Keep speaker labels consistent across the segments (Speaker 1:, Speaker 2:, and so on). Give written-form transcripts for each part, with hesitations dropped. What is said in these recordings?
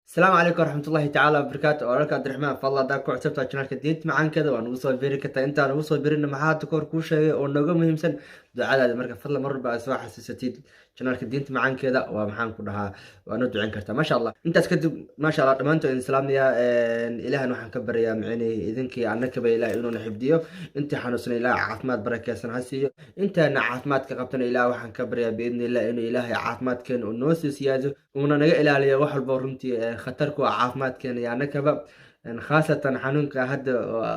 Speaker 1: السلام عليكم ورحمة الله تعالى وبركاته. أولاك عبد الرحمن فالله داك وعتبت على قناة دينت معان كذا وأنا وصل بيري كتا أنت أنا وصل بيرنا معاه تكور كل شيء ونوجو مهم سن دعاء هذا مركب فضل مرة بأسوا حساسيتي قناة دينت معان كذا ومحان كلها وأنا دعين كرتا ما شاء الله أنت تكتب ما شاء الله ما أنتوا إسلام يا إله نوح كبر يا معيني إذنك عنك بإله إنه نحب ديو أنت حنوسنا إله عافمات بركة سنحسيه أنت عافمات كقبتنا إله وحن كبر يا بإذن الله إنه إله عافمات كان الناس سيازو ومن نجا إلى عليه واحد بورمتي خطرك وعافمات كان يعني كبا خاصة حنونك هاد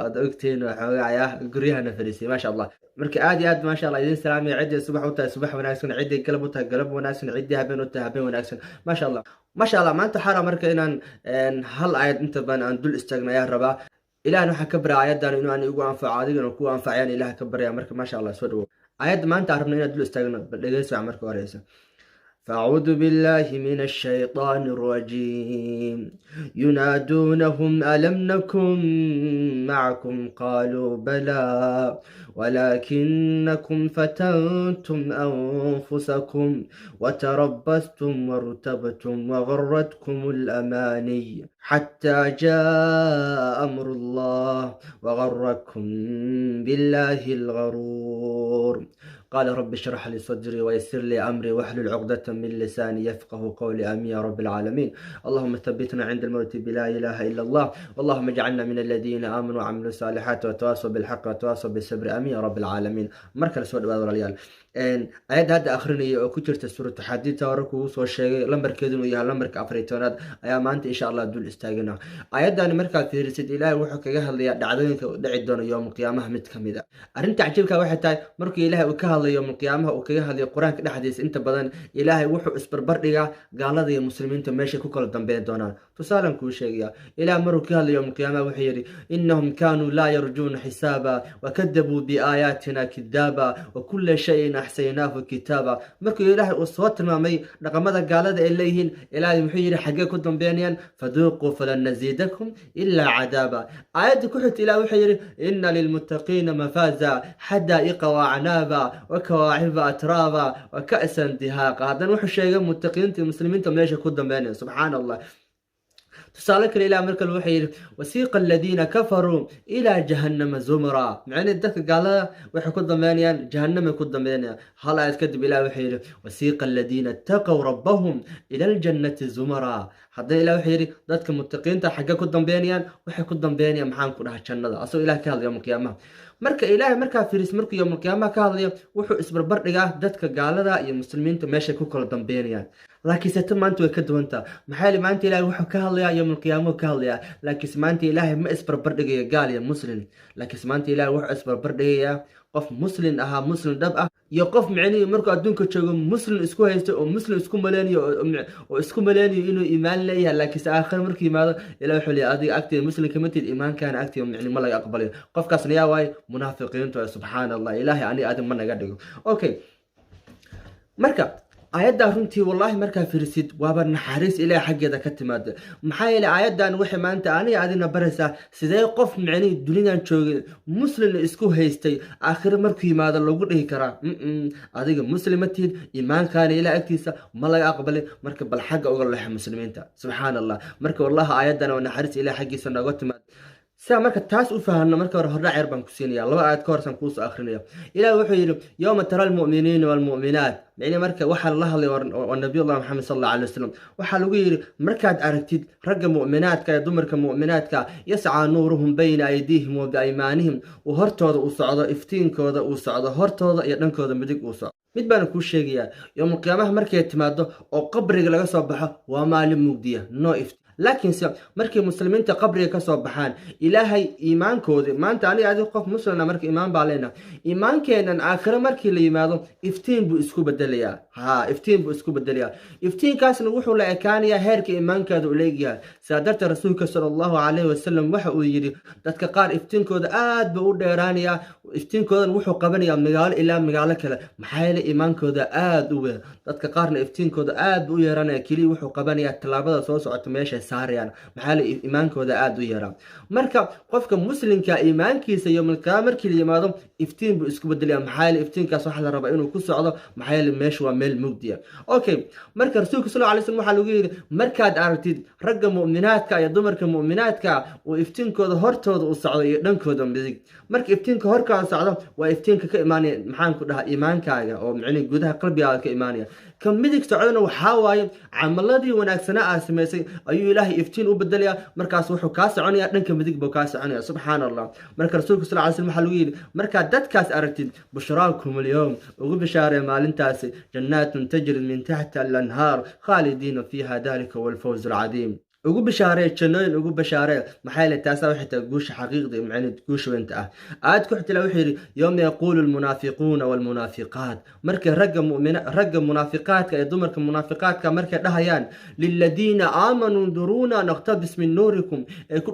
Speaker 1: أدوكتين وحياة قريها نفرسي ما شاء الله مرك عادي ما شاء الله يدين سلامي عدي الصبح وتا الصبح وناسون عدي قلب وتا قلب وناسون عدي هبين وتا هبين وناسون ما شاء الله ما شاء الله ما أنت حارة مرك إن هل عيد أنت بان أن دول استغنى يا ربا إلى أنه حكبر عيد دان إنه أنا يقول أنفع عادي إنه كوا أنفع يعني إله كبر يا مرك ما شاء الله سودو عيد ما أنت عرفنا إن دول استغنى لجلس عمرك ورئيسه فأعوذ بالله من الشيطان الرجيم ينادونهم ألم نكن معكم قالوا بلى ولكنكم فتنتم أنفسكم وتربصتم وارتبتم وغرتكم الأماني حتى جاء أمر الله وغركم بالله الغرور قال رب اشرح لي صدري ويسر لي أمري واحلل عقدة من لساني يفقه قولي آمين يا رب العالمين. اللهم ثبتنا عند الموت بلا إله إلا الله، اللهم اجعلنا من الذين آمنوا وعملوا الصالحات وتواصوا بالحق وتواصوا بالصبر آمين يا رب العالمين. مركز سؤال بعض الرجال آيات هذا آخرني وكترت سورة حديث وركو سو شيء لمبر كذا ويا لمبر كأفريتونات أيا ما أنت إن شاء الله دول استاجنا آيات أنا مركز في رسد إله وحكي جهل دعدين دعي يوم القيامة متكملة أنت عجبك واحد تاي مركي إله وكهل يوم القيامة وكهل القرآن كده حديث أنت بدن إله وحو إسبر بريا قال ذي المسلمين تمشي كل دنبين دونا تسالم كل شيء إلى مركي يوم القيامة وحيري إنهم كانوا لا يرجون حسابا وكذبوا بآياتنا كذابا وكل شيء أحسيناه كتابا مركو إلهي وصوت المامي رقم هذا قال هذا إليهن إلهي محيري حقاكم بينيا فذوقوا فلن نزيدكم إلا عذابا آيات كحت إلهي محيري إن للمتقين مفازا حدائق وعنابا وكواعب أترابا وكأسا دهاقا هذا نوح الشيء متقين المسلمين تمليش كدن بينيا سبحان الله تسالك إلى ملك الوحي وسيق الذين كفروا إلى جهنم زمرا معني الدك قال وحكود ضمانيا جهنم يكون ضمانيا هلا يتكذب إلى وحي وسيق الذين اتقوا ربهم إلى الجنة زمرا حتى إلى وحي ذاتك متقين تحققوا ضمانيا وحكود ضمانيا محان كلها الجنة أصل إلى كهذا يوم القيامة marka ilaahay marka fiiris markuu yawm qiyaamaha ka hadlayo wuxuu isbarbar dhigaa dadka gaalada iyo muslimiinta meesha ku kala dambeeyaan laakiin sata maanta way ka duwanta maxay maanta ilaahay wuxuu ka hadlayaa yawm qiyaamaha ka hadlayaa laakiin maanta ilaahay ma isbarbar dhigayo gaal iyo muslim laakiin maanta ilaahay wuxuu isbarbar dhigayaa qof muslim aha muslim dab ah iyo qof macnaheedu markuu adduunka joogo muslim isku haysto oo muslim isku maleeniyo inuu iimaan leeyahay laakiin aakhir markii imaado ilaahay wuxuu leeyahay adiga agteeda muslimka ma tid iimaankaana agteeda macni ma laga aqbalayo qofkaasna yaa waay munaafiqiintu subxaanallah ilaahay ani aadam ma naga dhigo okay marka aayadda runtii wallahi markaa fiirsid waaba naxariis ilaahay xaggeeda ka timaado maxaa yeelay aayaddan waxay maanta aniga adina baraysaa sidee qof macni dunidan joogay muslim isku haystay aakhir markuu yimaado lagu dhihi karaa adiga muslimatiin iimaankaana ilaahay agtiisa ma laga aqbalay marka bal xagga uga leex muslimiinta subxaanallah marka wallahi aayaddan waa naxariis ilaahay xaggiisa naga timaado سا مركا تاس وفهمنا مركا هرع عربان كسينيا لو آيات كورسان كوس آخرينيا إلى وحير يوم ترى المؤمنين والمؤمنات يعني مركا وحل الله والنبي الله محمد صلى الله عليه وسلم وحل وغير مركا أركتد رقم مؤمنات كا يضمرك مؤمنات كا يسعى نورهم بين أيديهم وبأيمانهم وهرتوض وصعد افتين كوضا وصعد هرتوض يدن كوضا مدق وصعد mid baan ku sheegaya yawm qiyaamaha markay timaado oo qabriga laga soo baxo waa maalin mugdiya no ift laakiin markii muslimiinta qabriga ka soo baxaan ilaahay iimaankooda maanta aniga adiga qof muslimna markii iimaan baa leena iimaankeenan aakhira markii la yimaado iftiin buu isku bedelayaa iftiin buu isku bedelayaa iftiinkaasna wuxuu la ekaanayaa heerka iimaankaada u leeyahay saadarta rasuulka sallallahu alayhi wasallam waxa uu yiri dadka qaar iftiinkooda aad buu u dheeraanayaa iftiinkoodan wuxuu qabanayaa magaalo ilaa magaalo kale maxay iimaankooda aad u weyn dadka qaarna iftiinkooda aad u yeeranaya kaliya wuxuu qabanayaa talaabada soo socota meesha saarayaan maxaa la iimaankooda aad u yeeraa marka qofka muslimka iimaankiisa iyo markii la yimaado iftiin buu isku bedelaya maxaa yeelay iftiinkaas waxaa la rabaa inuu ku socdo maxaa yeelay meeshu waa meel mugdiya okay marka rasuulka sallallahu alayhi wasallam waxaa lagu yiri markaad aragtid ragga mu'minaadka iyo dumarka mu'minaadka oo iftiinkooda hortooda u socdo iyo dhankooda midig marka iftiinka horkaada socdo waa iftiinka ka imaanaya maxaan ku dhahaa iimaankaaga oo macnaheedu gudaha qalbigaaga ka imaanaya kan midig socdana waxaa waaye camaladii wanaagsanaa aad samaysay ayuu ilaahay iftiin u bedelayaa markaas wuxuu kaa soconaya dhanka midig buu kaa soconaya subxaan allah marka rasuulka sallallahu alayhi wasallam waxaa lagu yidhi markaad dadkaas aragtid bushraakum alyawm ugu bishaaree maalintaasi jannaatun tajri min taxti alanhaar khaalidiina fiiha dalika walfawz alcadiim ugu bishaaree jannooyin ugu bishaaree maxaa yeelay taasaa waxay tahay guusha xaqiiqda iyo macnaheedu guusha weynta ah aad ku xigtila wuxuu yidhi yowma yaquulu almunaafiquuna waalmunaafiqaat markay ragga munaafiqaadka iyo dumarka munaafiqaadka markay dhahayaan liladiina aamanuu nduruuna naqtabis min nuurikum ay ku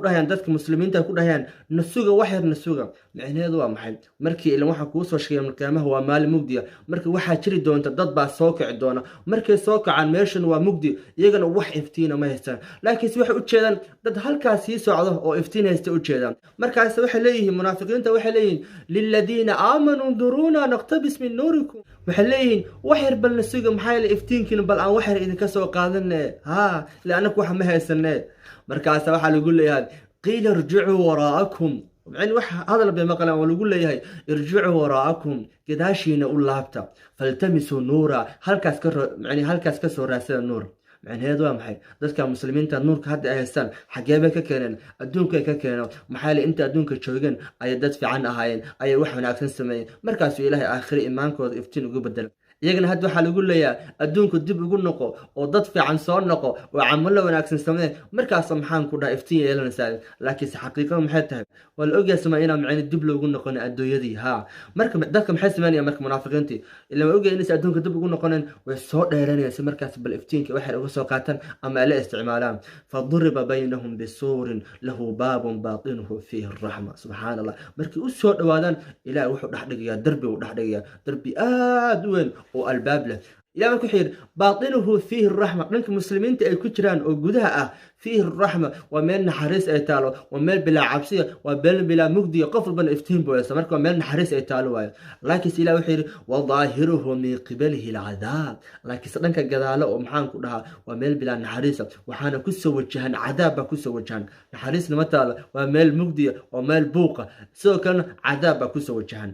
Speaker 1: dhahayaan dadka muslimiinta ay ku dhahayaan nasuga waxyar nasuga macnaheedu waa maxay markii ilan waxaa kuu soo sheegay qiyaamaha waa maalin mugdiya marka waxaa jiri doonta dad baa soo kici doona markay soo kacaan meeshan waa mugdi iyagana wax iftiina ma haystaan laakiin waxay u jeedaan dad halkaas sii socdo oo iftiin haysta u jeedaan markaas waxay leeyihiin munaafiqiinta waxay leeyihiin liladiina aamanuu nduruuna naqtabis min nuurikum waxay leeyihiin wax yar bal nasuga maxaa yeelay iftiinkiina bal aan wax yar idinka soo qaadane لأنك واحد ما هي السنة مركز واحد يقول لي هذا قيل ارجعوا وراءكم يعني هذا اللي بمقلة ويقول لي هاي ارجعوا وراءكم كداشين أقول لابتا فالتمسوا نورا هل كسر راسل النور يعني هذا محي dadka muslimiinta nuurka hadda ay haystaan xageeba ka keenan adduunka ka keeno maxay inta adduunka joogan ay dad fiican ahaayeen ay wax wanaagsan sameeyeen markaas ilaahay aakhir iimaankooda iftiin ugu bedel iyagana hadda waxa lagu leeyahay adduunku dib ugu noqo oo dad fiican soo noqo oo amal wanaagsan sameey markaas maxaan ku dhahay iftiin yeelanaysaa laakiin xaqiiqadu maxay tahay wal ogyahay sameeyna macna dib loogu noqon adduunyadii marka dadka maxay sameeyaan marka munaafiqiintii ilaa ogyahay in adduunka dib ugu noqoneen way soo dheeranayaan markaas bal iftiinka waxay uga soo qaataan ama la isticmaalaan fadriba baynahum bisuurin lahu baabun baatinuhu fihi arrahma subhanallah markii u soo dhawaadaan ilaahay wuxuu dhaxdhigayaa darbi aad u weyn والباب له إلى ما كحير باطنه فيه الرحمة لأنك مسلمين تأكلون وجودها فيه الرحمة ومن حريص أيتالو ومن بلا عبسية ومن بلا مجدي قفل بن إفتين بويس مركو ومن حريص أيتالو لكن إلى وحير وظاهره من قبله العذاب لكن صدقك جداله ومحان كلها ومن بلا حريصة وحنا كسو وجهان عذاب كسو وجهان حريص نمتال ومن مجدي ومن بوقة سو كان عذاب كسو وجهان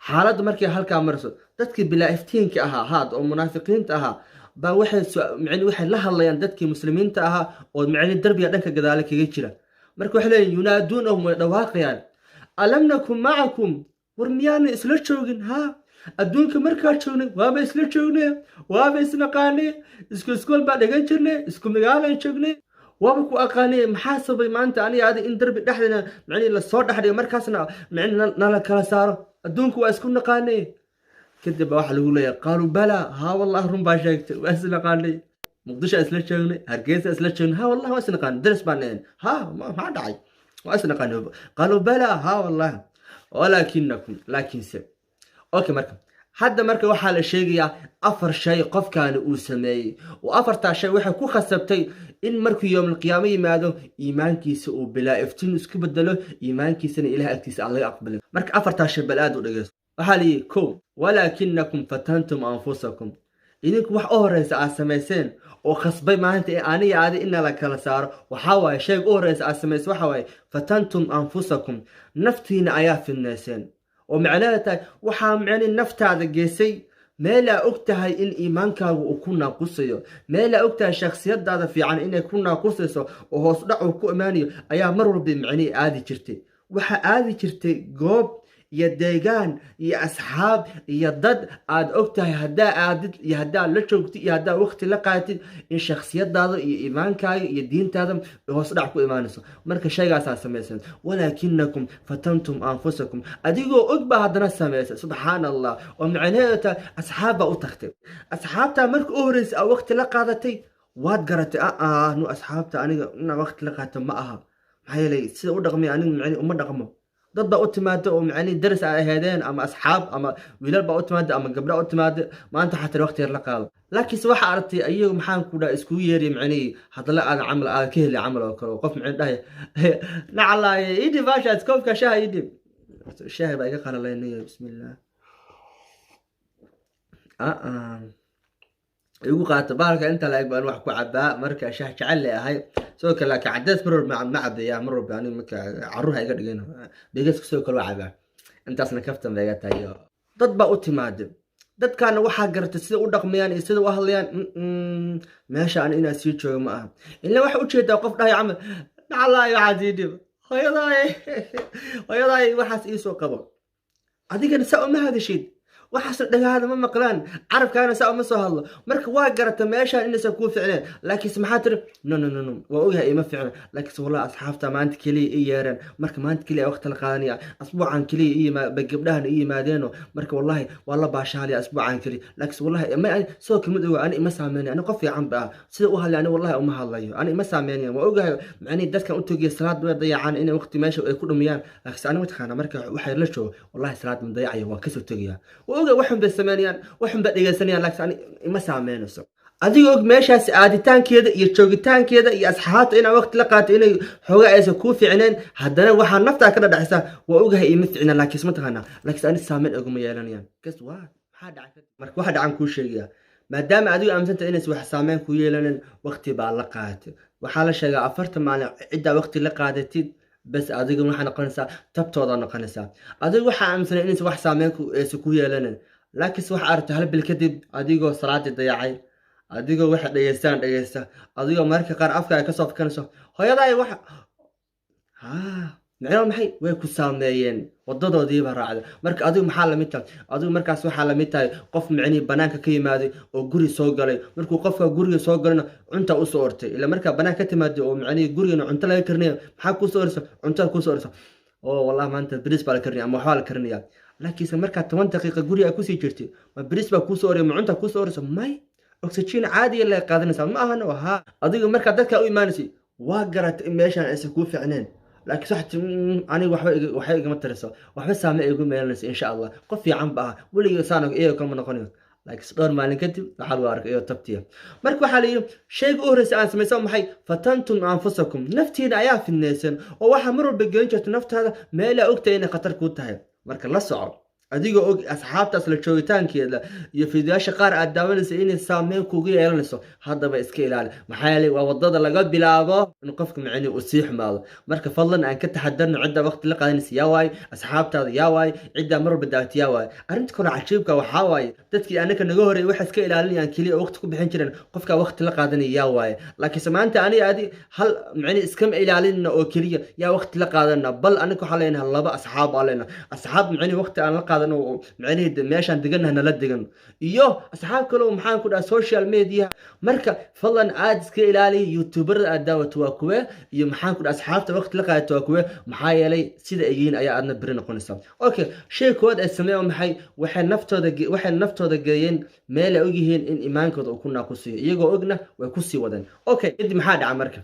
Speaker 1: xaaladda markay halka marso dadkii bilaa iftiinka ahaa haad oo munaafiqiinta ahaa baa waxay la hadlayaan dadkii muslimiinta ahaa oo darbiga dhanka gadaale kaga jira marka waxay leeyihiin yunaaduunahum way dhawaaqayaan alam nakum macakum war miyaana isla joogin adduunka markaa joognay waaba isla joognay waaba isnaqaanay isku iskool baa dhigan jirnay isku magaalaan joognay waaba ku aqaanay maxaa sabay maanta aniga aad in darbi dhexdeena la soo dhaxdhiyo markaasna nala kala saaro adduunku waa isku naqaanay kadib waxa lagu leeyahay qaalu bala wallahi run baa sheegtay waa isla naqaanay muqdisho isla joognay hargeysa isla joognay wallahi waa isla naqaanay daris baan ma dhacay waa isla naqaanay qaalu bala wallahi laakiin se okay hadda marka waxaa la sheegayaa afar shay qofkaani uu sameeyay oo afartaa shay waxay ku khasabtay in markuu yawmal qiyaamo yimaado iimaankiisa uu bilaa iftiin isku bedelo iimaankiisana ilaahay agtiisa aan laga aqbalin marka afartaa shay bal aad u dhageyso waxaa la yidhi kow walaakinakum fatantum anfusakum idinku wax u horeysa aad samayseen oo khasbay maanta aniga aadi in la kala saaro waxaa waaye shayga u horeysa aad samaysay waxaa waaye fatantum anfusakum naftiina ayaa fidnayseen ومعناتها وحا معني نفتها جيسي ما لا أكتها إن إيمانك وكنا قصيو ما لا أكتها شخصيات هذا في عن إن كنا قصيصو وهو صدعوا كؤماني أيا مروا بمعني آدي كرتي وحا آدي كرتي قوب يا ديغان يا أصحاب يا ضد عاد أكتها يهدا عادت يهدا لشوكتي يهدا وقت لقاتي إن شخصيات هذا إيمانك يا دين هذا هو صدعوا كؤمانسو مركز شيء أساس سميسن ولكنكم فتنتم أنفسكم أديقوا أقبى هذا سميسن سبحان الله ومعناتها أصحاب أتختم أصحابتا مرك أورس أو وقت لقاتي واد قرأت نو أصحابتا أنا وقت لقات معها هاي لي سيد أدغمي أنا يعني أم دغمه dad baa u timaada oo macni daris ay ahaadeen ama asxaab ama wiilal baa u timaada ama gabdho u timaada maanta xataa waqti yar la qaado laakiin waxa aragtay ayagu maxaan ku dhahay isku yeeri macni hadla aan amal ka heli amal oo kale qof macni dhahay nacalay idi baasha iskoobka shaha idi الشاهي بقى قال لي بسم الله igu qaato baalka inta la eg baan wax ku cabaa marka shaah jecel leeyahay soo kale ka cadays mar ma cabaya mar walba aniga marka caruha iga dhigeen dhigasku soo kale cabaa intaasna kaftan bay iga tahay dad baa u timaade dadkaana waxaa garatay sida u dhaqmayaan iyo sida u hadlayaan meesha aan inaa sii joogo ma aha ilaa waxa u jeedaa qof dhahay camal dhacalaayo cadiidib hooyadaay waxaas ii soo qabo adigana saa uma hadashid waxaas dhagaada ma maqlaan carabkaana saa uma soo hadlo marka waa garata meeshaan inaysan kuu ficneen laakiinse maxaa tiri no waa ogahay ima ficna laakiinse wallahi asxaabta maanta keliya ii yeereen marka maanta keliya waqti la qaadanaya asbuucan keliya gabdhahan ii yimaadeeno marka wallahi waa la baashaalaya asbuucan keliya laakiinse wallahi soo kamid oga ani ima saameynaya ani qof fiican ba sida u hadlay ani wallahi uma hadlayo ani ima saameynaya waa ogahay macnii dadkan u togiya salaad way dayacaan inay waqti meesha ay ku dhumiyaan laakiinse ani mataqaana marka waxay la joogo wallahi salaad ma dayacayo waa kasoo tegaya waxan bay sameeyaan waxan bay dhageysanayaan laakiin ima saameynayso adigoo meeshaas aaditaankeeda iyo joogitaankeeda iyo asxaabta inaa waqti la qaato inay xooga aysan kuu ficneen haddana waxaa naftaa ka dhadhaxaysa waa ogahay ima ficna laakiin ma taqaanaa laakiin ani saameyn oguma yeelanayaan kas waa maxaa dhacay marka waxa dhacan kuu sheegaya maadaama adigu aaminsantahay inaysan wax saameyn ku yeelanin waqti baa la qaatay waxaa la sheegaa 40 maalin ciddaa waqti la qaadatid بس adiga waxa noqonaysa tabtooda noqonaysa adiga waxa aaminsanay inay wax saameyn ku yeelanay laakiin waxa aragtay hal bil kadib adigoo salaadii dayacay adigoo waxa dhageysta adigoo marka qaar afka ay ka soo fakanayso hooyaday waxa macnaheedu maxay way ku saameeyeen wadadoodii baa raacday marka adigu maxaa la mid tahay adigu markaas waxa la mid tahay qof macnii banaanka ka yimaaday oo guri soo galay markuu qofka guriga soo galana cunta u soo ortay ila marka banaanka ka timaaday oo macnii guriga cunta laga karinayo maxaa ku soo orso cunta ku soo orso oo wallahi maanta bris baa la karinaya ama waxa la karinaya laakiin marka 10 daqiiqo guriga ku sii jirtay ma bris baa ku soo orey ma cunta ku soo orso may oxygen caadi la qaadanaysa ma ahana waxa adigu marka dadka u iimaanaysi waa garatay meeshan ay ku ficneen laakiin saxti ani waxay igama tariso waxba saamay igu meelanaysa insha Allah qof fiican baa waliga saanaga iyo kama noqonayo laakiin dhowr maalin kadib waxa la arkay iyo tabtiya marka waxa la yiri shayga u horeysay aan sameeyay maxay fatantum anfusakum naftiina ayaa finaysan oo waxa mar walba geyn jirta naftaada meel ay ogtay inay khatar ku tahay marka la soco adigoo og asxaabtaas la joogitaankeeda iyo fiidiyaasha qaar aad daawanaysa inay saameyn kugu yeelanayso haddaba iska ilaali maxaa yeelay waa wadada laga bilaabo in qofka macni uu sii xumaado marka fadlan aan ka taxadarno cidda waqti la qaadanaysa yaa waay asxaabtaada yaa waay cidda mar walba daawata yaa waay arrinta kale cajiibka waxaa waay dadkii anaka naga horeeyay waxa iska ilaalinayaan kaliya waqti ku bixin jireen qofka waqti la qaadanaya yaa waay laakiin maanta adi hal macni iskama ilaalinna oo kaliya yaa waqti la qaadana bal anaka waxa leenahay laba asxaab aleena asxaab macni waqti aan la macnaheedu meeshan deganahna la degan iyo asxaab kale oo maxaan ku dhahay social media marka fadlan aad iska ilaali youtuberada aad daawato waa kuwe iyo maxaan ku dhahay asxaabta waqti la qaadato waa kuwe maxaa yeelay sida ay yihiin ayaa aadna bari noqonaysa okay shay kood ay sameeyaan maxay waxay naftooda geeyeen meel ay ogyihiin in iimaankooda uu ku naaqusiyo iyagoo ogna way ku sii wadaan okay dib maxaa dhaca marka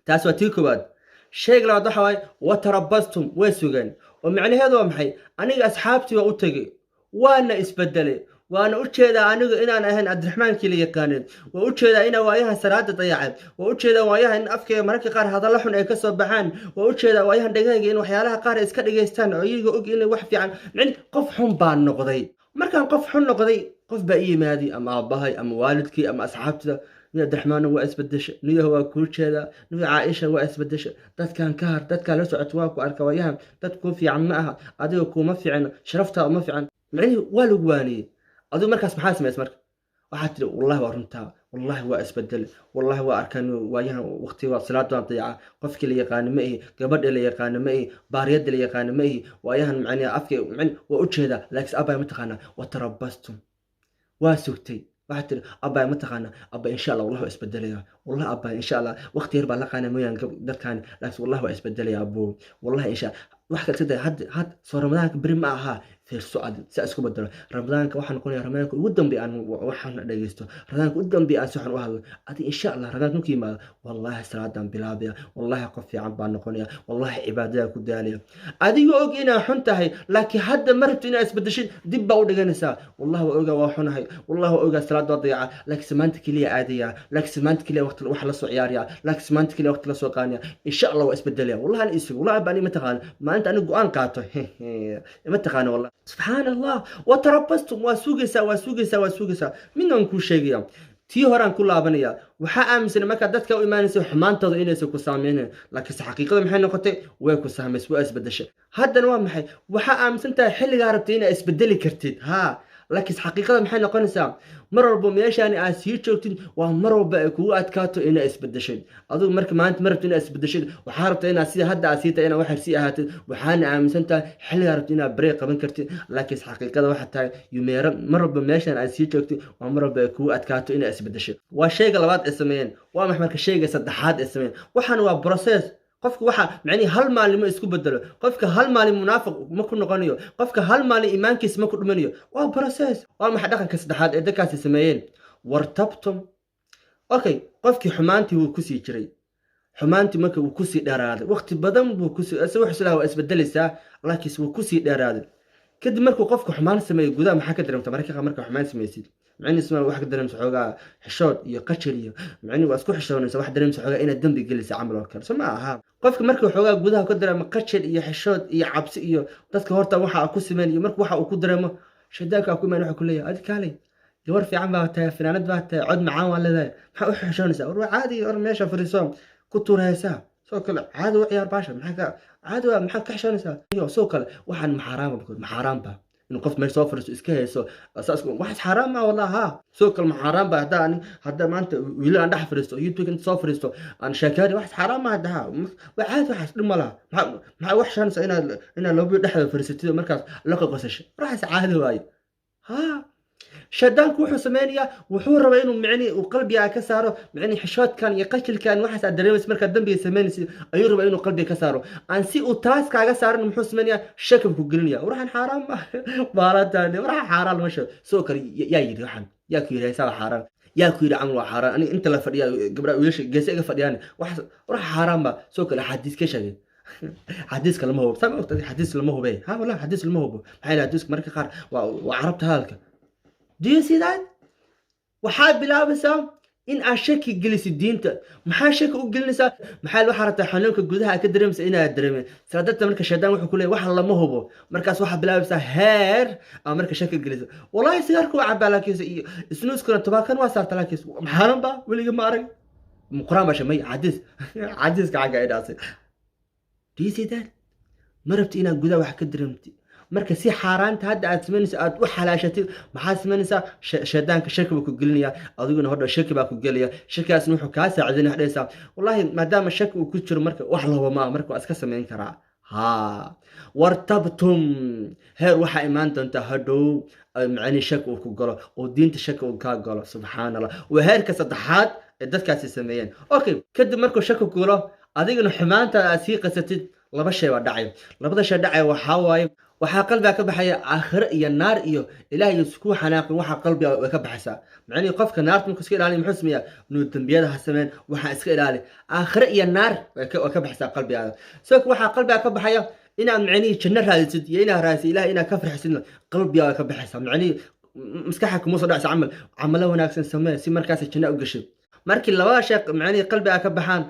Speaker 1: taas waa tii koowaad شيء لا ضحى وتربصتم وسجن ومعنى هذا محي أنا أصحابتي وأتجي وأنا إسبدلي وأنا أشهد أنا أهن عبد الرحمن كلي كانت وأشهد أنا وياها سراد ضيعت وأشهد وياها إن أفكار مرك قار هذا لحن يكسب بحان وأشهد وياها دقائق إنه حيالها قار إسكت يستنى ويجي أجي إنه وحفي عن يعني قفحهم بان نقضي مركان قفحهم نقضي قف بأي مادي أما أباهي أما والدك أما أصحابته نيا عبد الرحمن هو اسبدش نيا هو كل شيء نيا عائشه هو اسبدش دad كان كهر دad كان لا سocotwaa ku arka wayahan dad ku fiican ma aha adiga kuma fiican sharafta uma fiican macni waa lagu waaniyay adigu markaas maxaa sameeyay marka waxa tiri wallahi waa runta wallahi waa isbedel wallahi waa arkan wayahan waqti waa salaad waan dayaca qofkii la yaqaan ma ee gabadha la yaqaan ma ee baariyada la yaqaan ma ee wayahan macni afka macni waa u jeeda laakiin abay ma taqaana wa tarabastum waa sugtay واحد أبا متقنا أبا إن شاء الله والله إسبدليا والله أبا إن شاء الله وقت يربى لقانا ميان قبل كان لكن والله إسبدليا أبو والله إن شاء واحد كده هاد صار ملاك بريم معها fiirso aad si isku bedelo ramadaanka waxaan noqonayaa ramadaanka ugu dambeeya aan waxaan dhageysto ramadaanka ugu dambeeya aan si waxaan u hadlo adi insha Allah ramadaanka markuu yimaado wallahi salaadan bilaabaya wallahi qof fiican baan noqonaya wallahi cibaadada ku daalaya adigoo og inaa xun tahay laakiin hadda marabto inaa isbedeshid dib baa u dhiganaysaa wallahi waa ogaa waa xunahay wallahi waa ogaa salaad waa dayaca laakiin maanta kaliya aadaya laakiin maanta kaliya waqti wax la soo ciyaaraya laakiin maanta kaliya waqti la soo qaanaya insha Allah waa isbedelaya wallahi aan isig wallahi baan ima taqaan maanta anigu go'aan qaato ima taqaan wallahi subhanallah wa tarabbastum waa sugaysa midaan ku sheegaya tii horaan ku laabanaya waxa aaminsan marka dadka u imaanaysa xumaantooda inaysan ku saameeyeen laakiin xaqiiqada maxay noqotay way ku saameysay waa isbedeshay haddana waa maxay waxa aaminsan tahay xilliga rabtay inaad isbedeli kartid laakiin xaqiiqada maxay noqonaysaa mar walba meeshaan aad sii joogtid waa mar walba ay kugu adkaato inaad isbedeshid adigu marka maanta ma rabto inaad isbedeshid waxaa rabtaa inaad sida hadda aad sii tahay inaad wax sii ahaatid waxaana aaminsan tahay xilliga rabtid inaad bareeg qaban kartid laakiin xaqiiqada waxa tahay yumeera mar walba meeshaan aad sii joogtid waa mar walba ay kugu adkaato inaad isbedeshid waa shayga labaad ee sameeyeen waa maxay marka shayga saddexaad ee sameeyeen waxaan waa process qofka waxa macni hal maalin ma isku bedelo qofka hal maalin munaafiq ma ku noqonayo qofka hal maalin iimaankiisa ma ku dhumanayo waa process waa maxay dhaqanka saddexaad ee dadkaasi sameeyeen wartabtum okay qofkii xumaantii wuu ku sii jiray xumaantii marka wuu ku sii dheeraaday waqti badan buu ku sii wax islaaha isbedelaysaa laakiin wuu ku sii dheeraaday kadib markuu qofku xumaan sameeyo gudaha maxaa ka dareemta marka xumaan sameeysid macni isma wax ka dareemsa xoogaa xishood iyo qashir iyo macni waa isku xishoonaysa wax dareemsa xoogaa inaad dambi gelisay camal oo kale soo ma aha qofka markuu xoogaa gudaha ka dareemo qashir iyo xishood iyo cabsi iyo dadka horta waxa ku sameeyay iyo markuu waxa uu ku dareemo shaydaanka ku imaan waxa ku leeyahay adi kaalay gabar fiican baa tahay finaanad baa tahay cod macaan waa leedahay maxaa u xishoonaysaa war caadi or meesha fariiso ku tuuraysaa soo kale caadi u ciyaar baasha maxaa caadi waa maxaa ka xishoonaysaa iyo soo kale waxaan maxaraam ba إنه قف ما يسافر إسكاه أساس واحد حرام والله سوق المحرام بعد هذا ما أنت ولا عنده حفرسته يبتوك أنت سافرسته أنا شكاري واحد حرام هذا واحد لما لا مع وحش أنا لو بيروح فرستي مركز لقى قصش راح سعاده وايد شدان كوحو سمانية وحور ربينه معني وقلبي كسره معني حشات كان يقتل كان واحد على الدريمس مركز دنبي سماني أيور ربينه قلبي كسره أنسي وتراس كسر إنه محو سمانية شكل كوجلنيا وراح حرام بارات تاني وراح حرام مشى سكر يا يدي رحم يا كير يسال حرام يا كير عملوا حرام أنا أنت لا فريا قبل ويش جالس فرياني واحد وراح حرام بقى سكر حديث كشجع حديث كلامه هو سامع حديث كلامه هو بيه والله حديث كلامه هو حيل حديث مركز خار وعربت هالك Do you see that؟ waxaad bilaabaysaa in aad shaki gelisid diinta maxaa shaki u gelinaysaa maxaa loo xarata xanuunka gudaha ka dareemaysa inaad dareemin saadada marka shaydaan wuxuu ku leeyahay wax lama hubo markaas waxaad bilaabaysaa heer ama marka shaki geliso wallahi sigaarku waa cabaalaakiisa iyo isnuuskuna tobaakan waa saarta laakiis maxaanan ba weliga ma arag quraan ba shamay xadiiska xagga ay dhaasay Do you see that ma rabti inaad gudaha wax ka dareemtid marka si xaaraanta hadda aad sameynayso aad u xalaashatid maxaa sameynaysaa shaydaanka shaki buu ku gelinaya adiguna hodha shaki baa ku gelaya shakigaasna wuxuu kaa saacidinaya waxdhaysaa wallahi maadaama shaki uu ku jiro marka wax laba maa marka waa iska sameyn karaa wartabtum heer waxaa imaan doontaa hadhow macni shaki uu ku galo oo diinta shaki uu kaa galo subxaanallah waa heerka saddexaad ee dadkaasi sameeyeen okay kadib markuu shaki ku galo adiguna xumaanta aad sii qasatid laba shay baa dhacay labada shay dhacay waxaa waaye waxaa qalbiga ka baxaya aakhiro iyo naar iyo ilaahay isku xanaaqin waxa qalbiga ka baxaysa macni qofka naarta markuu iska ilaaliyo muxuu sameeyaa inuu dambiyada ha sameyn waxa iska ilaali aakhiro iyo naar ka baxaysa qalbiga soo waxa qalbiga ka baxaya inaad macni janno raadisid iyo inaad raadisid ilaahay inaad ka farxisid qalbiga ka baxaysa macni maskaxka kuma soo dhacaysa camal wanaagsan samee si markaas janno u gashay markii labada shay macni qalbiga ka baxaan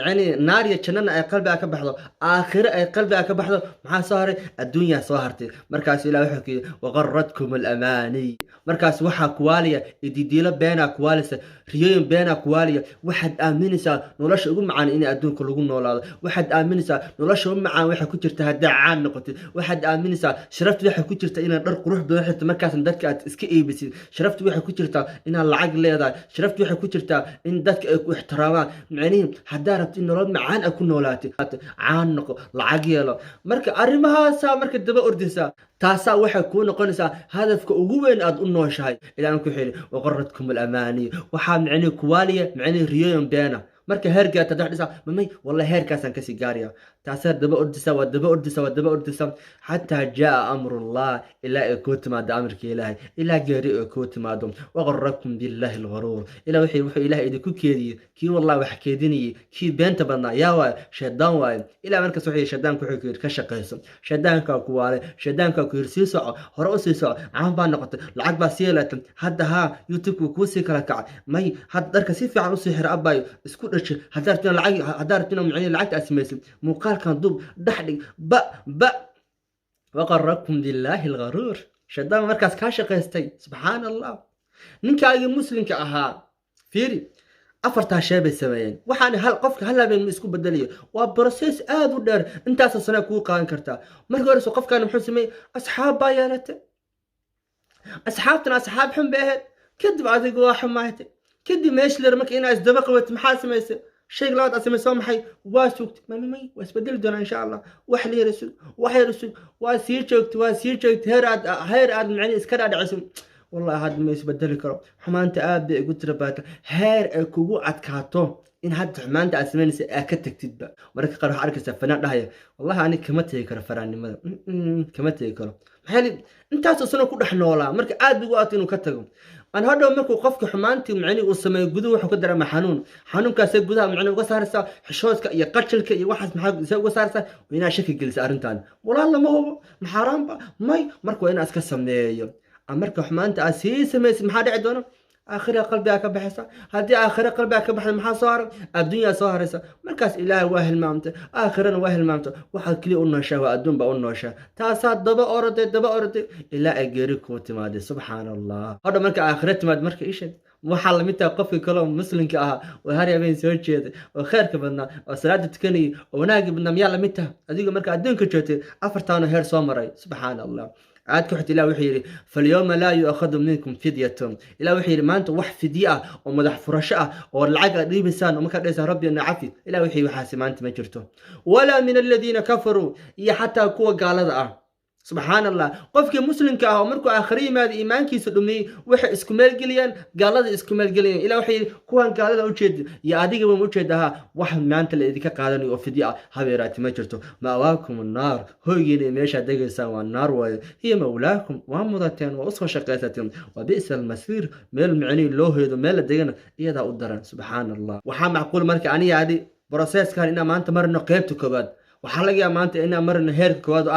Speaker 1: yani naar iyo jannana ay qalbiga ka baxdo aakhiro ay qalbiga ka baxdo maxaa soo haray adduunyaa soo hartay markaas ilaahay wuxuu kii waqarratkum al-amani markaas waxa kuwaaliya ididiilo beena kuwaalisa riyooyin beena kuwaaliya waxaad aaminaysaa nolosha ugu macaan in adduunka lagu noolaado waxaad aaminaysaa nolosha ugu macaan waxa ku jirta hadaa caan noqotid waxaad aaminaysaa sharaftu waxa ku jirta inaad dhar qurux badan xirto markaas dadka aad iska iibisid sharaftu waxa ku jirta inaad lacag leedahay sharaftu waxa ku jirta in dadka ay ku ixtiraamaan macnaheedu hadaa rabtid nolol macaan ku noolaatid caan noqo lacag yeelo marka arrimahaas marka daba ordaysaa taasaa waxay kuu noqonaysaa hadafka ugu weyn aad u nooshahay ilaahan ku xiri waqarratkum al-amani waxaa macni kuwaaliya macni riyooyin beena marka heerka tadax dhisa mamay wallahi heerkaasan kasi gaariya taasar daba ordisa waa daba ordisa waa daba ordisa hatta jaa amrullah ila kootmaada amarka ilaahay ila geeri kootmaado waqarrakum billahi algharur ila wixii wuxuu ilaahay idinku keediyay kii wallahi wax keedinayay kii beenta badnaa yaa waa shaydaan waay ila markaas wixii shaydaanku wuxuu ka shaqeyso shaydaanka ku waale shaydaanka ku sii soco hore u sii soco aan baa noqotay lacag baa sii yeelatay hadda ha youtube ku sii kala kacay may had darka si fiican u sii xir abayo isku dhashay hadartina macni lacagta asmaysan muuqaalkan dub dhaxdhig ba waqarrakum billahi algharur shaydaan markaas ka shaqeystay subhanallah ninkaagii muslimka ahaa fiiri afartaa shay bay sameeyeen waxaan hal qofka hal habeen isku bedelayo waa process aad u dheer intaas sano ku qaadan kartaa markii hore qofkan muxuu sameeyay asxaab baa yeelatay asxaabtana asxaab xun bay ahayd kadib adigu waa xumaatay kadib meesh leer markii inaad isdaba qabat maxaa sameysay shay labaad asmayso maxay waa sugtay mamay waa isbedeli doonaa insha Allah wax leeraysay waa sii joogtay heer aad macni iska dhaadhicin والله هذا ما يسبدل كرو حمانت أبدأ قلت رباك هير كوجو عتكاتو إن هاد حمانت أسمين أكتك تدبا مرك قرر حركة سفناء ده والله أنا كمت يكره فراني ماذا كمت يكره حالي أنت أصلا كل إحنا ولا مرك عاد بقاتين وكتكم أنا هذا مرك وقفك حمانتي معني والسماء جذو وحقدر مع حنون كاسب جذها معني وصار سا حشوش يقتل كي واحد محق وصار سا وينا شكل جلس أرنتان والله ما هو محرام ماي مرك وين أسكسم نيو أمرك حمانت أسيس ميس محاد عدونا آخر قلبي أكبحسا هذه آخر قلبي أكبح المحا صار الدنيا صارسا مركز إله واهل مامت آخرا واهل مامت واحد كلي أنوشا وأدون بأنوشا تاسات دبا أردي إلا أجيرك وتمادي سبحان الله هذا مركز آخرت ماد مركز إيش وحال متى قفي كلام مسلم كأها وهاري بين سوتشيت وخيرك بدنا وصلاة تكني وناقي بدنا ميالا متى أديك مركز أدون كشوتي أفرتانو هير سومري سبحان الله عاد كحت إلى وحيري فاليوم لا يؤخذ منكم فدية إلى وحيري ما أنت وح فدية ومدح فرشاء والعقل دي بسان وما كان ليس ربي أن عافي إلى وحي وحاسب ما أنت ما جرته ولا من الذين كفروا إيا حتى كوا قال ذا سبحان الله قفك مسلم كأهو مركو آخرين ما إيمان كي سلمي وحي اسكمال قليان قال هذا اسكمال قليان إلى وحي كوان قال هذا أوجد يا عديق بموجدها واحد ما أنت اللي ذيك قادني وفدية هاي ما جرته مأواكم النار هو يلي ميشا دقل سوا النار وهي مولاكم ومضتين وأصفى شقيتين وبئس المسير ميل معني الله يدو ميل الدقن إيدا أدران سبحان الله وحام معقول مرك عني عادي بروسيس كان إنا ما أنت مرنا قيبتو كباد وحلقيا ما أنت إنا مرنا هير كباد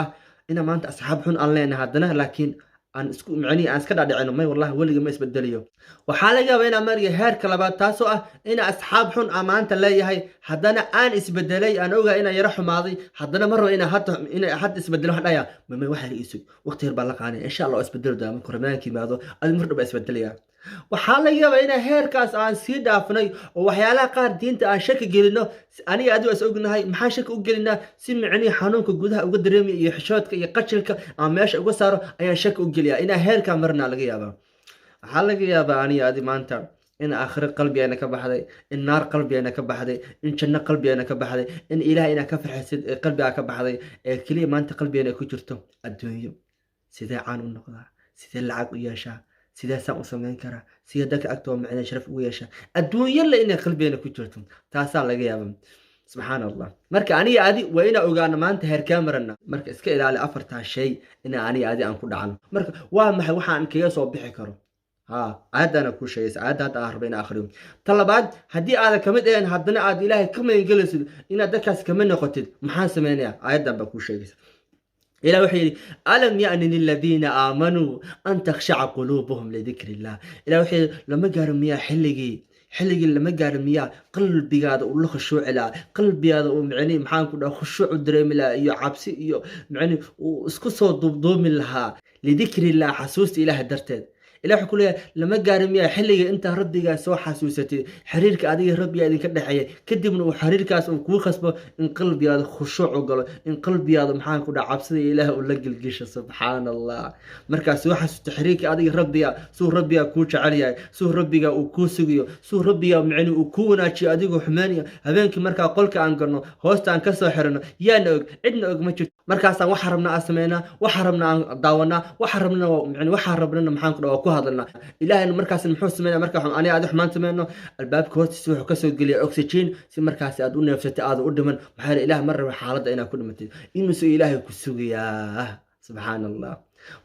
Speaker 1: إنا ما أنت أصحاب حن الله هادنا لكن أن اسكو معني أن سكدا دعينو ماي والله ولي ما يسبدليو وحالجا بين مري هير كلابات تاسو إنا أصحاب حن أمانة لا هي هادنا أن اسبدلي أنا أوجا إنا يروح ماضي هادنا مرة إنا حد اسبدلو حدايا ما واحد يسوق وقت يربلق عني إن شاء الله اسبدلو ده من كرمان كي ماذا المرة بسبدليا وحاليا بين هيركاس aan sii dhaafnay oo waxyaalaha qaar diinta aan shaki gelino aniga aad is ognahay maxaa shaki u gelinaa si micni xanuunka gudaha uga dareemay iyo xishoodka iyo qajilka aan meesha uga saaro ayaan shaki u geliyaa ina heerka marna laga yaabaa waxa laga yaabaa aniga aad maanta in aakhir qalbigeena ka baxday in naar qalbigeena ka baxday in janno qalbigeena ka baxday in ilaahay ina ka farxaysid qalbiga ka baxday ee kaliya maanta qalbigeena ku jirto adduunyo sidee aan u noqdaa sidee lacag u yeeshaa سيدا سان أسمين كرا سيدا دك أكتر معنا شرف وياشا الدنيا اللي إن قلبنا كترتم تاسع لقيا سبحان الله مرك أني عادي وين أوجانا ما أنت هير كاميرنا مرك إسكيل على أفرت هالشيء إن أني عادي أنقول عنه مرك وهم وحان كياس وبيحكي كرو ها عاد أنا كل شيء عاد هذا أهربين آخرهم طلبات هدي على كمد إن هدنا عاد إلهي كم ينجلس إن دكاس كمان نقطة محاسب مني عاد ده بكل شيء إلى وحي ألم يأن للذين آمنوا أن تخشع قلوبهم لذكر الله إلى وحي لما قالوا مياه حلقي لما قالوا مياه قلبي هذا والله خشوع لا قلبي هذا ومعني محان كنا خشوع دريم لا يو عبسي يو معني واسكسوا ضوم لها لذكر الله حسوس إله درتين إلى حكوا لما قالوا مياه حلقي أنت ربي سو حسوستي حريرك هذه ربي هذه كده حياة كده من حريرك أسمع خصبه إن قلبي هذا خشوع وقال إن قلبي هذا محان كده عبسي إله ولا الجيش سبحان الله مركز سو حس تحريك هذه ربي سو ربي كوش عليا سو ربي وكوسيو سو ربي معني وكونا شيء هذه حمانية هذيك مركز قولك عن قرنه هوست عن كسر يا نوج عندنا ما مركز وحرمنا أسمينا وحرمنا داونا وحرمنا يعني وحرمنا محان كده hadalnaa ilaahayna markaas muxuu sameynaa marka aniga aad xumaan sameyno albaabka hoostiisa wuxuu kasoo geliya oxygen si markaas aad u neefsatay aad u dhiman maxaa yeelay ilaah mar raba xaaladda inaad ku dhimatay inuusu ilaahay ku sugayaa subxaan allah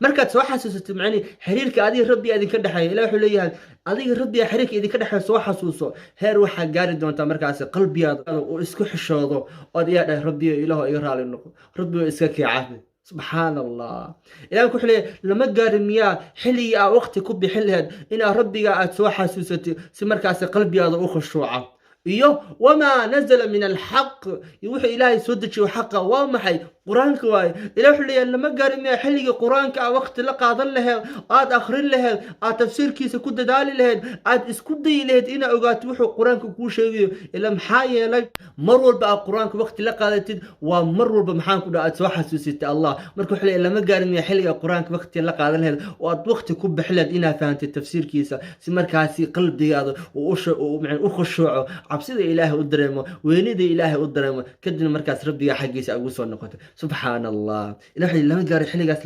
Speaker 1: markaad soo xasuusato macni xiriirka adiga rabbi idinka dhaxeeya ilaah wuxuu leeyahay adiga rabbi xiriirka idinka dhaxeeya soo xasuuso heer waxaa gaari doontaa markaas qalbigaada uu isku xishoodo oo aad dhahay rabbi ilaahu iga raali noqo rabbi iska kicaafi subxaan allah ilaah wuxuu leeyahay lama gaarin miyaa xilligii aad waqti ku bixin lahayd inaad rabbiga aad soo xasuusatay si markaas qalbigaada u khushuuca iyo wamaa nazala min alxaq wuxuu ilaahay soo dejiyo xaqa waa maxay quraanka waay ilaah wuxuu leeyahay lama gaarin miyaa xilligii quraanka aad waqti la qaadan lahayd aad akhrin lahayd aad tafsiirkiisa ku dadaali lahayd aad isku dayi lahayd inaad ogaato wuxuu quraanka kuu sheegayo ila maxaa yeelay mar walba aad quraanka waqti la qaadatid waa mar walba maxaan ku dhahay aad soo xasuusitay allah marka wuxuu leeyahay lama gaarin miyaa xilligii quraanka waqti la qaadan lahayd oo aad waqti ku bixin lahayd inaad fahamtay tafsiirkiisa si markaasi qalbigaada uu khushuuco cabsida ilaahay u dareemo weynida ilaahay u dareemo kadib markaas rabbiga xaqiisa ugu soo noqoto subxaan allah ilaahay lama gaarin xilligaas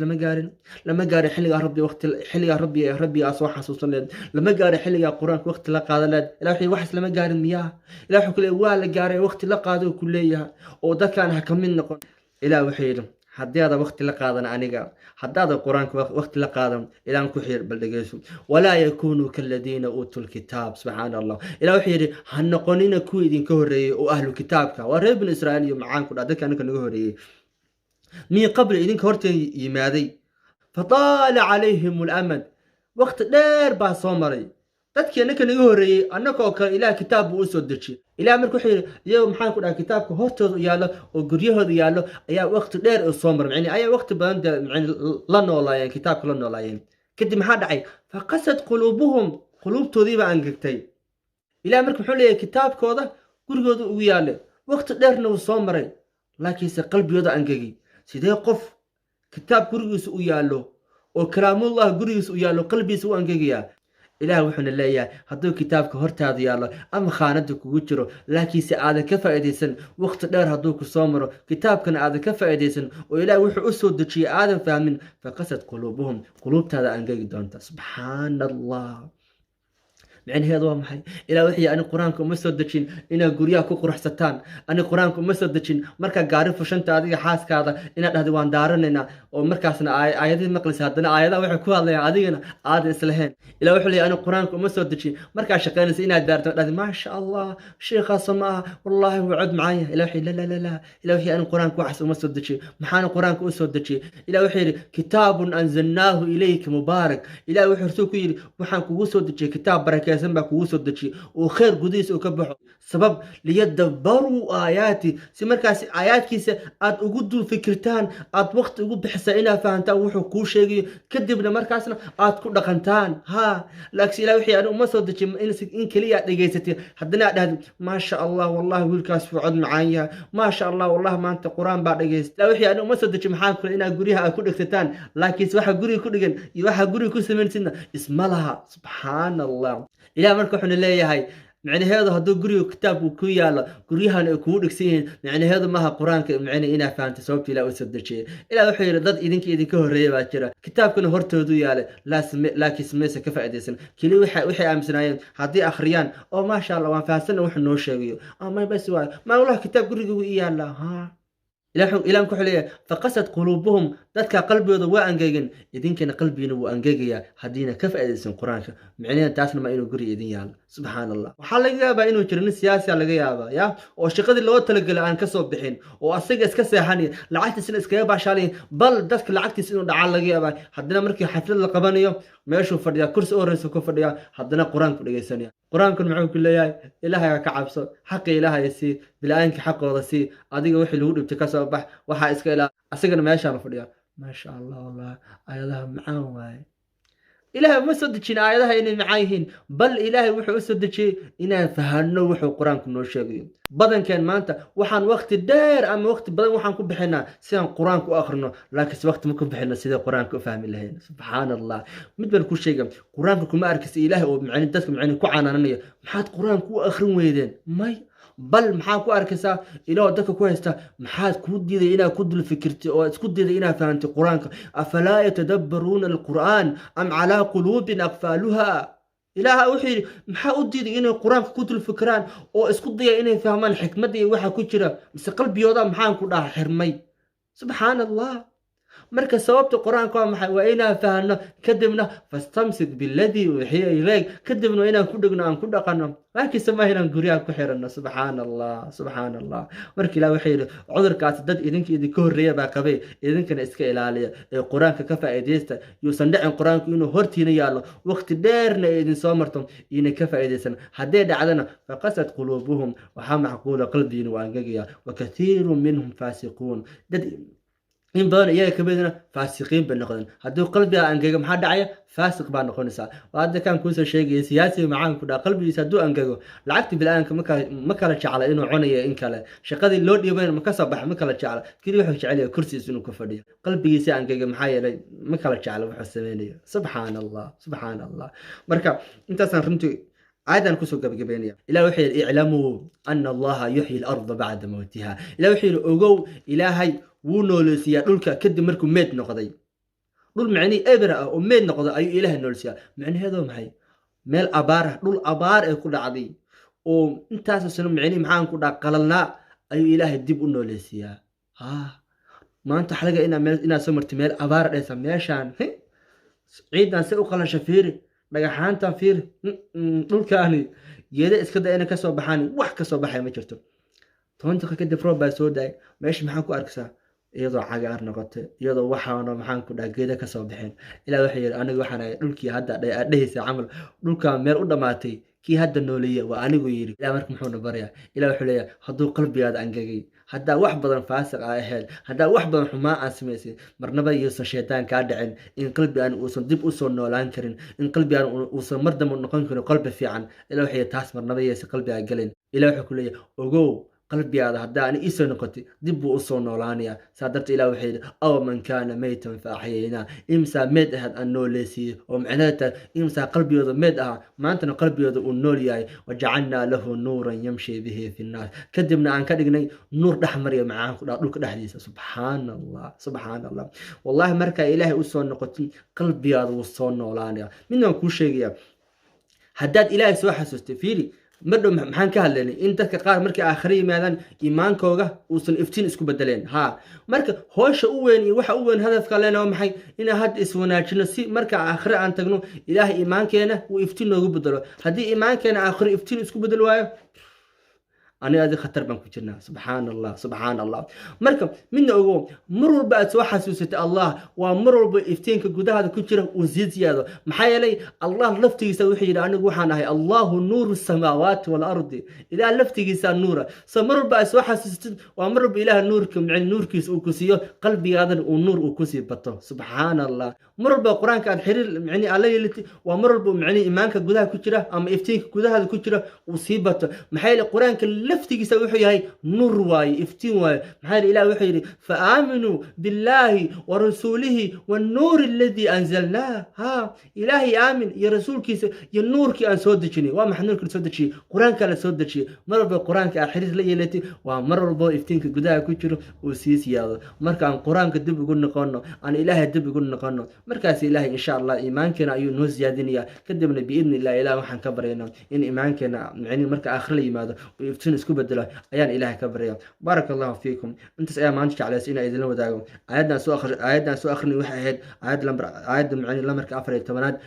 Speaker 1: lama gaarin xilliga rabbi waqti xilliga rabbi soo xasuusan leed lama gaarin xilliga quraanka waqti la qaadan leed ilaahay wax lama gaarin miyaa ilaahay wuxuu leeyahay waa la gaaray waqti la qaado ku leeyahay oo dadkaan ha ka mid noqon ilaahay wuxuu yiri haddii aad waqti la qaadan aniga haddaad quraanka waqti la qaadan ilaan ku xir bal dhageyso walaa yakunu kalladina utul kitab subhana allah ilaa wuxuu yiri han noqonina ku idin ka horeeyay oo ahlu kitaabka waa reer bani israa'iil iyo macaan ku dhadka anaga naga horeeyay min qabl idin ka horteen yimaaday fataala alayhim al-amad waqti dheer baa soo maray dadkii anaga naga horeeyay anagoo kale ilaah kitaab uu soo dejiyay ilaah markuu wuxuu yiri iyagu maxaan ku dhahay kitaabka hortooda yaalo oo guryahooda yaalo ayaa waqti dheer oo soo maray macni ayaa waqti badan macni la noolaayeen kitaabka la noolaayeen kadib maxaa dhacay faqasad qulubuhum qulubtoodii baa angagtay ilaah markuu wuxuu leeyahay kitaabkooda gurigooda ugu yaalo waqti dheerna uu soo maray laakiinse qalbigooda angagi sidee qof kitaab gurigiisa u yaalo oo kalaamullah gurigiisa u yaalo qalbigiisa u angagiyaa ilaah wuxuuna leeyahay hadduu kitaabka hortaada yaalo ama khaanada kugu jiro laakiinse aadan ka faa'iidaysan waqti dheer hadduu ku soo maro kitaabkana aadan ka faa'iidaysan oo ilaah wuxuu u soo dejiyay aadan fahmin faqasad qulubuhum qulubtaada angagi doonta subxaana allah معنى هذا محي إلى وحي أنا قرآنكم مسود دشين إن جورياكو قرح ستان أنا قرآنكم مسود دشين مركا قارف وشنت هذه حاس كذا إن هذا وان دارنا ومركاسنا آيات المقلس هذا آيات وحكوا الله عادينا عاد إسلهين إلى وحي أنا قرآنكم مسود دشين مركا شقين سينا دارت هذا ما شاء الله شيخ سماه والله وعد معايا إلى وحي لا لا لا لا إلى وحي أنا قرآنكم أحسن مسود دشين محانا قرآنكم مسود دشين إلى وحي كتاب أنزلناه إليك مبارك إلى وحي رسوكي وحنكم مسود دشين كتاب بركة سنبا كوسو دجي وخير قديس وكبحو سبب ليدبروا آياتي سمركاس آيات كيسة أد أقودوا فكرتان أد وقت أقود بحسائنا فانتا وحو كوشيغي كدبنا مركاسنا أد كود دقنتان ها لكس إلا وحي أنا أمسو دجي إن كليات لقيستي حدنا ما شاء الله والله ويلكاس في عد معايا ما شاء الله والله ما أنت قرآن بعد لقيست لا وحي أنا أمسو دجي محاكل إنا قريها أكود اكتتان لكن سواحا قري كودغن يواحا قري كوسمين سنة اسم لها سبحان الله إلى مركو حنا ليهاي معني هذا هدو قريو كتاب وكويالا قريها نكون كسين معني هذا ما قرآن معني إنا فانت سوبتي لا أسد شيء إلى وحير ضد إذنك هريبا جرا كتاب كنا هرتودو ياله لكن سميسه كفايدسن كلي وحي أمسنايين هدي أخريان أو ما شاء الله وان فاسنا وحنا نوشيو ما بس ما والله كتاب قريو إيالا ها إلى كحلية فقست قلوبهم ذاتك قلبي وضواء أنجيجن إذن كان قلبي نو أنجيجيا هدينا كيف أدرسن قرآن معناه تاسنا ما إنه قري إذن يال سبحان الله وحال جابا إنه ترن سياسي على جابا يا والشقد اللي وقت تلقى الآن كسب بحين وأصيق إسكسي حني لعيت السنة إسكيابا شالين بل ذاتك لعيت السنة دعال جابا حدنا مركي حفل القبانية ما يشوف فرديا كرس أورس وكفرديا حدنا قرآن كل سنة قرآن كن معه كل يوم إلهي كعبس حق إلهي يسي بالآن كحق وضسي أديك وحي الهود بتكسر بح وحا إسكيلا أسيقنا ما يشاء فرديا ما شاء الله والله آياتها معاهم واي إلهي ما صدقين آياتها إني معايهين بل إلهي وحو صدقين إنا فهنو وحو قرآن كنو شاقين بدن كان مانتا وحان وقت الدير أما وقت بدن وحان كو بحنا سيان قرآن كو آخرنا لكن وقت ممكن بحنا سيدا قرآن كو فهم الله سبحان الله مدبر كل شيء قرآن كو ما أركس إلهي ومعني الدسك معني كو عنانية محاد قرآن كو آخرين ويدين ماي bal maxaa ku arkaysaa ilaahu dadka ku haysta maxaad kuu diiday inaad ku dul fikirtay oo isku diiday inaad fahantay qur-aanka afalaa yatadabbaruuna alqur'aan am calaa quluubin aqfaaluha ilaaha wuxuu yidhi maxaa u diiday inay qur-aanka ku dul fikiraan oo isku daya inay fahmaan xikmadda iyo waxa ku jira mise qalbiyooda maxaan ku dhaha xirmay subxaana allah marka sababta qur-aanka waa maxay waa inaan fahno kadibna fastamsik biladii uxiya ilayk kadibna inaan ku dhegno aan ku dhaqano laakiinse ma inaan guryaha ku xirano subxaana allah marka ilaah wuxuu yidhi cudurkaasi dad idinka horreeya baa qabay idinkana iska ilaaliya ee qur-aanka ka faa'iidaysta yuusan dhicin qur-aanku inuu hortiina yaallo waqti dheerna ay idin soo marto inay ka faa'iidaysan hadday dhacdana faqasad quluubuhum waxaa macquula qalbigiina waa angegaya wa kathiirun minhum faasiquun dad in badan iyaga ka midna faasiqiin bay noqdeen haddii qalbiga angego maxaa dhacaya faasiq baa noqonaysaa hadda kan kuusoo sheegaya siyaasiga macaan ku dhaha qalbigiisa hadduu angego lacagta bilaadanka ma kala jecla inuu cunayo in kale shaqadii loo dhiibayna ma ka soo baxa ma kala jecla keli wuxuu jecel yahay kursigiisa inuu ku fadhiyo qalbigiisa angega maxaa yeelay ma kala jecla wuxuu sameynayo subxaana allah marka intaasaan runtii عادة كسو قبقبينيا إلا وحيد اعلموا أن الله يحيي الأرض بعد موتها إلا وحيد أقو إلهي ونولسيا دولك كد مركو ميت نقضي دول معني إبرة أو ميت نقضي أي إله نولسيا معني هذا محي ميل أبار دول أبار كل عادي وانت أساسا معني معان كل قللنا أي إله الدب نولسيا ما أنت حلقة إنا سمرت ميل أبار ليس ميشان عيدنا سأقل شفيري dhagaxaantan fiir dhulkaani geeda iska day inay kasoo baxaan wax kasoo baxay ma jirto 20 daqiiqo kadib roob baa soo daay meesha maxaan ku arkaysaa iyadoo cagaar noqotay iyadoo waxaana maxaan ku dhahay geeda kasoo baxeen ilaa waxay yiri aniga waxaan ahay dhulkii hadda dhahaysa camal dhulka meel u dhamaatay kii hadda nooleeya waa anigu yiri ilaa markii muxuu nabarayaa ilaa wuxuu leeyahay hadduu qalbigaada angagay haddaa wax badan faasiq aa ahayd haddaa wax badan xumaa aan samaysay marnaba yuusan shaytaan kaa dhicin in qalbi aan uusan dib usoo noolaan karin in qalbi aan uusan mar dambe noqon karin qalbi fiican ilaa waxay taas marnaba yeesa qalbi aan galin ilaa wuxuu ku leeyahay ogow qalbigaada haddaa ani isoo noqotay dib buu usoo noolaanayaa saa darteed ilaa waxay yidhi aw man kaana maytan fa axyaynaa imsaa meed ahayd aan nooleesiiyey oo macnaheed tahay imsaa qalbigooda meed ahaa maantana qalbigooda uu nool yahay wajacalnaa lahu nuuran yamshi bihi fi nnaas kadibna aan ka dhignay nuur dhex marya macaan ku dhaa dhulka dhexdiisa subxaana allah wallahi markaa ilaahay usoo noqotay qalbigaada wuu soo noolaanayaa midnaan kuu sheegayaa haddaad ilaahay soo xasuustay fiiri مردو محن كهلني أنت كقار مركي آخرين ماذا إيمان كوجا وصل إفتين إسكو بدلين مرك هوش أوين يوح أوين هدف كلنا ومحي إن هاد إسونا شنسي مرك آخر أن تجنو إله إيمان كينا وإفتين نجو بدلوا هدي إيمان كينا آخر إفتين إسكو بدلوا أنا هذا خطر بنك جنا سبحان الله مركب من أقوم مرور بقى سوا حسوسة الله ومرور بإفتين كجودة هذا كتير وزيد زيادة محيلي الله لفتي يسوي حيرة أنا جوحنا هاي الله نور السماوات والأرض إذا لفتي يسوي نور سمرور بقى سوا حسوسة ومرور بإله نوركم عن نور كيس وكسيه قلبي هذا ونور وكسي بطه سبحان الله مرور بالقرآن كان حرير يعني علي التي ومرور بمعني إيمانك جودة كتيرة أما إفتين كجودة هذا كتيرة وصيبته محيل القرآن لفتي يسوي هاي نور واي افتين واي محل إله وحيري فآمنوا بالله ورسوله والنور الذي أنزلناه إلهي آمن يا رسول كيس يا نور كي أن سودتشني وما حنور كي سودتشي قرآن كلا سودتشي مر بالقرآن كأحرز لي التي ومر بو افتين كجدا كتير وسيس يا مر كان قرآن كدب يقول نقولنا أن إلهي دب يقول نقولنا مركز إلهي إن شاء الله إيمان كنا أيو زيادنيا كدبنا بإذن الله إله وحن كبرنا إن إيمان كنا يعني مركز آخر لي ماذا ويفتن سكوب بدلا أيان إله كبريا بارك الله فيكم أنت سأيا ما أنتش على سينا إذن لو داعم عيدنا سو آخر واحد عيد يعني لمرك أفر التمناد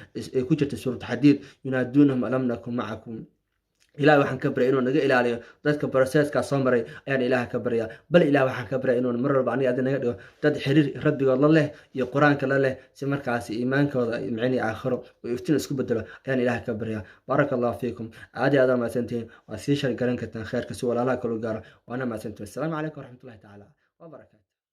Speaker 1: كوجة سورة حديد ينادونهم ألم نكن معكم إله وحن كبريا إنه نجى إلى عليه ذات كبرسات كصامري أيان إله كبريا بل إله وحن كبريا إنه مرة بعني أدنى يده تد حرير ربي والله له يا قرآن كلا له سمرك عسى إيمان كذا معني آخره ويفتن سكوب بدله أيان إله كبريا بارك الله فيكم عادي هذا ما سنتين وأسيشر كلام كتن خير كسول الله كل جارة وأنا ما سنتين السلام عليكم ورحمة الله تعالى وبركاته.